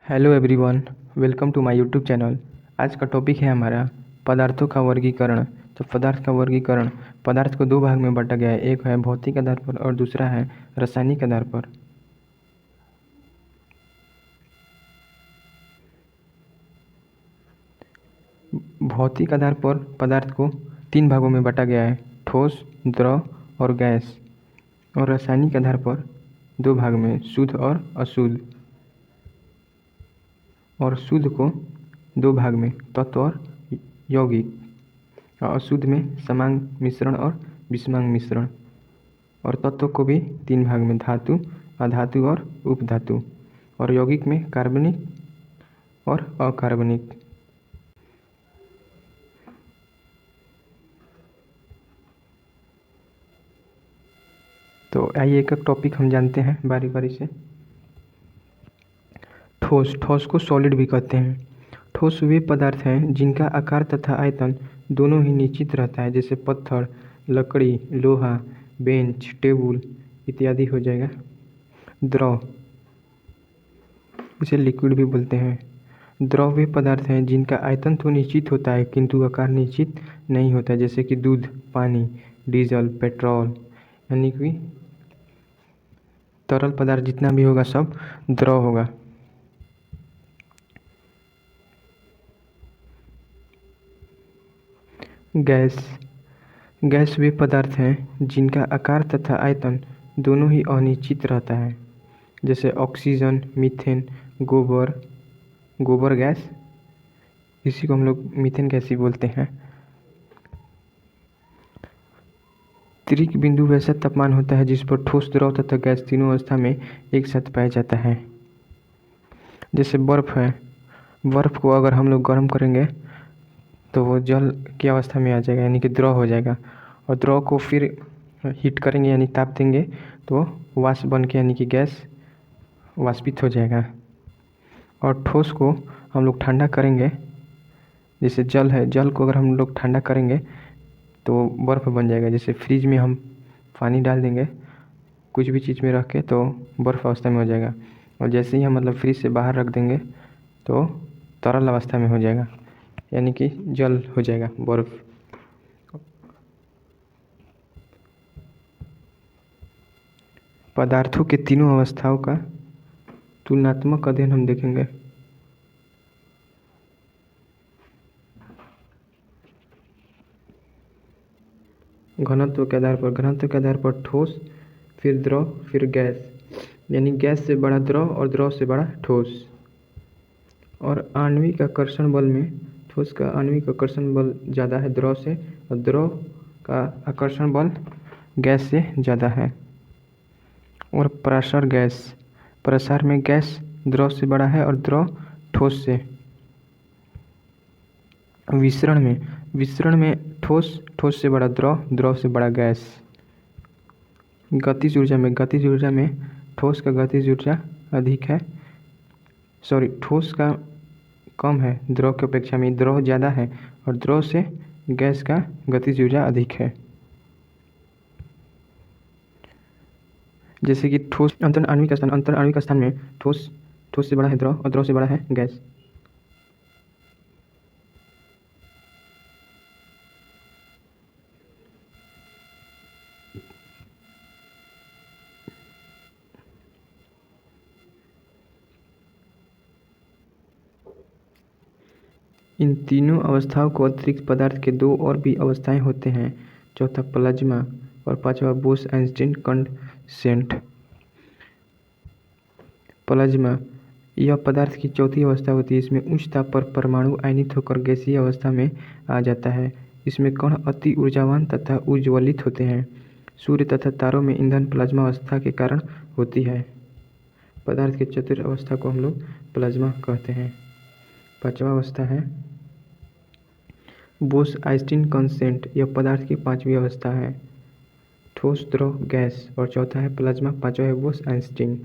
Hello everyone, welcome to my YouTube channel. आज का topic है हमारा पदार्थों का वर्गीकरण। तो पदार्थ का वर्गीकरण, पदार्थ को दो भाग में बांटा गया है। एक है भौतिक आधार पर और दूसरा है रासायनिक आधार पर। भौतिक आधार पर पदार्थ को तीन भागों में बांटा गया है, ठोस, द्रव और गैस। और रासायनिक आधार पर दो भाग में, शुद्ध और अशुद्ध। और शुद्ध को दो भाग में, तत्व और यौगिक। और अशुद्ध में समांग मिश्रण और विषमांग मिश्रण। और तत्व को भी तीन भाग में, धातु, अधातु और उपधातु। और यौगिक में कार्बनिक और अकार्बनिक। तो आइए एक एक टॉपिक हम जानते हैं बारी बारी से। ठोस, ठोस को सॉलिड भी कहते हैं। ठोस वे पदार्थ हैं जिनका आकार तथा आयतन दोनों ही निश्चित रहता है, जैसे पत्थर, लकड़ी, लोहा, बेंच, टेबल इत्यादि हो जाएगा। द्रव, इसे लिक्विड भी बोलते हैं। द्रव वे पदार्थ हैं जिनका आयतन तो निश्चित होता है किंतु आकार निश्चित नहीं होता, जैसे कि दूध, पानी, डीजल, पेट्रोल। यानी कि तरल पदार्थ जितना भी होगा सब द्रव होगा। गैस, गैस वे पदार्थ हैं जिनका आकार तथा आयतन दोनों ही अनिश्चित रहता है, जैसे ऑक्सीजन, मीथेन, गोबर गैस, इसी को हम लोग मीथेन गैस ही बोलते हैं। त्रिक बिंदु वैसा तापमान होता है जिस पर ठोस, द्रव तथा गैस तीनों अवस्था में एक साथ पाया जाता है। जैसे बर्फ़ है, बर्फ़ को अगर हम लोग गर्म करेंगे तो वो जल की अवस्था में आ जाएगा, यानी कि द्रव हो जाएगा। और द्रव को फिर हीट करेंगे यानी ताप देंगे तो वाष्प बन के यानी कि गैस वाष्पित हो जाएगा। और ठोस को हम लोग ठंडा करेंगे, जैसे जल है, जल को अगर हम लोग ठंडा करेंगे तो बर्फ़ बन जाएगा। जैसे फ्रिज में हम पानी डाल देंगे कुछ भी चीज़ में रख के तो बर्फ़ अवस्था में हो जाएगा। और जैसे ही हम मतलब फ्रिज से बाहर रख देंगे तो तरल अवस्था में हो जाएगा, यानी कि जल हो जाएगा, बर्फ़। पदार्थों के तीनों अवस्थाओं का तुलनात्मक अध्ययन हम देखेंगे। घनत्व के आधार पर, घनत्व के आधार पर ठोस, फिर द्रव, फिर गैस, यानी गैस से बड़ा द्रव और द्रव से बड़ा ठोस। और आणविक आकर्षण बल में ठोस का आणविक आकर्षण बल ज़्यादा है द्रव से, और द्रव का आकर्षण बल गैस से ज़्यादा है। और प्रसार गैस, प्रसार में गैस द्रव से बड़ा है और द्रव ठोस से। विसरण में ठोस, ठोस से बड़ा द्रव, द्रव से बड़ा गैस। गतिज ऊर्जा में ठोस का गतिज ऊर्जा अधिक है, ठोस का कम है द्रव की अपेक्षा में, द्रव ज़्यादा है और द्रव से गैस का गतिज ऊर्जा अधिक है। जैसे कि ठोस अंतर आणविक स्थान में ठोस से बड़ा है द्रव और द्रव से बड़ा है गैस। इन तीनों अवस्थाओं को अतिरिक्त पदार्थ के दो और भी अवस्थाएं होते हैं, चौथा प्लाज्मा और पांचवा बोस-आइंस्टीन कंडेंसेट। प्लाज्मा यह पदार्थ की चौथी अवस्था होती है। इसमें उच्च ताप पर परमाणु आयनित होकर गैसीय अवस्था में आ जाता है। इसमें कण अति ऊर्जावान तथा उज्ज्वलित होते हैं। सूर्य तथा तारों में ईंधन प्लाज्मा अवस्था के कारण होती है। पदार्थ की चतुर्थ अवस्था को हम लोग प्लाज्मा कहते हैं। पांचवा अवस्था है बोस-आइंस्टीन कंडेंसेट, यह पदार्थ की पांचवी अवस्था है। ठोस, द्रव, गैस। और चौथा है प्लाज्मा, पांचवा है बोस-आइंस्टीन।